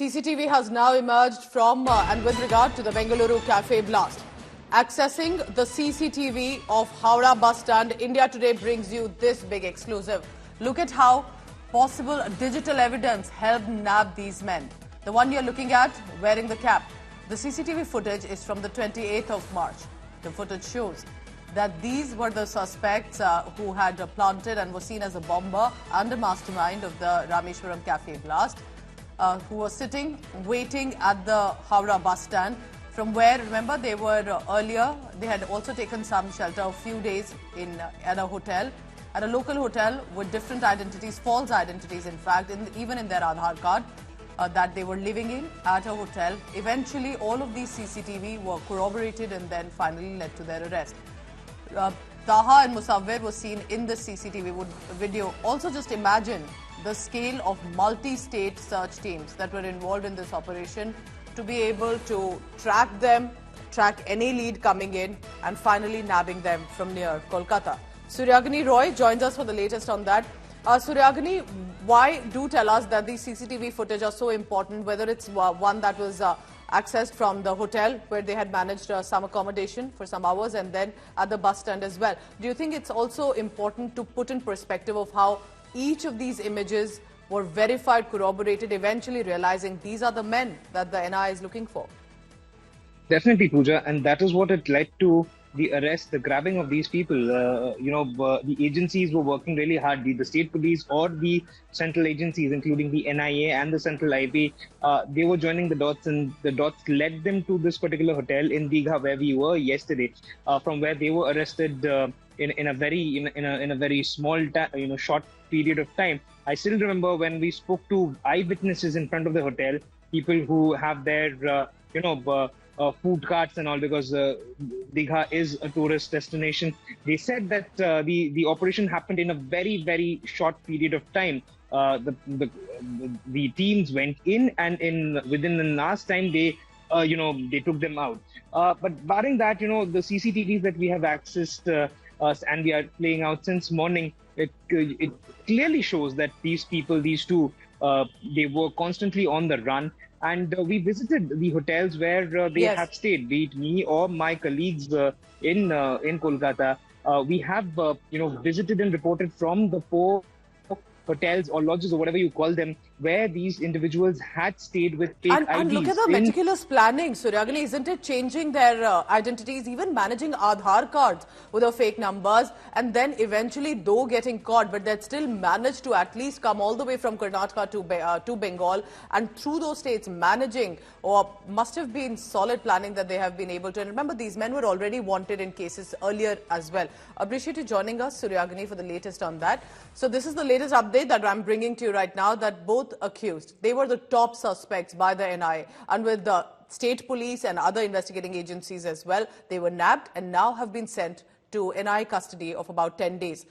CCTV has now emerged from and with regard to the Bengaluru cafe blast. Accessing the CCTV of Howrah bus stand, India Today brings you this big exclusive. Look at how possible digital evidence helped nab these men. The one you're looking at, wearing the cap. The CCTV footage is from the 28th of March. The footage shows that these were the suspects who had planted and were seen as a bomber and a mastermind of the Rameshwaram cafe blast, who were sitting, waiting at the Howrah bus stand, from where, remember, they were earlier, they had also taken some shelter a few days at a hotel, at a local hotel with different identities, false identities in fact, even in their Aadhaar card, that they were living in at a hotel. Eventually, all of these CCTV were corroborated and then finally led to their arrest. Taha and Musawwir was seen in the CCTV video. Also, just imagine the scale of multi-state search teams that were involved in this operation to be able to track them, track any lead coming in, and finally nabbing them from near Kolkata. Suryagini Roy joins us for the latest on that. Suryagini, why do tell us that these CCTV footage are so important, whether it's one that was accessed from the hotel where they had managed some accommodation for some hours and then at the bus stand as well. Do you think it's also important to put in perspective of how each of these images were verified, corroborated, eventually realizing these are the men that the NIA is looking for? Definitely, Pooja, and that is what it led to the arrest, the grabbing of these people. The agencies were working really hard, the state police or the central agencies, including the NIA and the central IB. They were joining the dots, and the dots led them to this particular hotel in Digha, where we were yesterday, from where they were arrested in a very small, short period of time. I still remember when we spoke to eyewitnesses in front of the hotel, people who have their, food carts and all, because Digha is a tourist destination. They said that the operation happened in a very short period of time. The teams went in, and within the last time they took them out. But barring that, the CCTVs that we have accessed and we are playing out since morning, it clearly shows that these people, these two, they were constantly on the run. And we visited the hotels where they have stayed, be it me or my colleagues in Kolkata. We have visited and reported from the 4 hotels or lodges or whatever you call them, where these individuals had stayed with fake IDs. And look at the meticulous planning, Suryagini, isn't it? Changing their identities, even managing Aadhaar cards with the fake numbers, and then eventually, though getting caught, but they'd still managed to at least come all the way from Karnataka to Bengal, and through those states managing, or must have been solid planning that they have been able to. And remember, these men were already wanted in cases earlier as well. Appreciate you joining us, Suryagini, for the latest on that. So this is the latest update that I'm bringing to you right now, that both accused, they were the top suspects by the NIA, and with the state police and other investigating agencies as well, they were nabbed and now have been sent to NIA custody of about 10 days.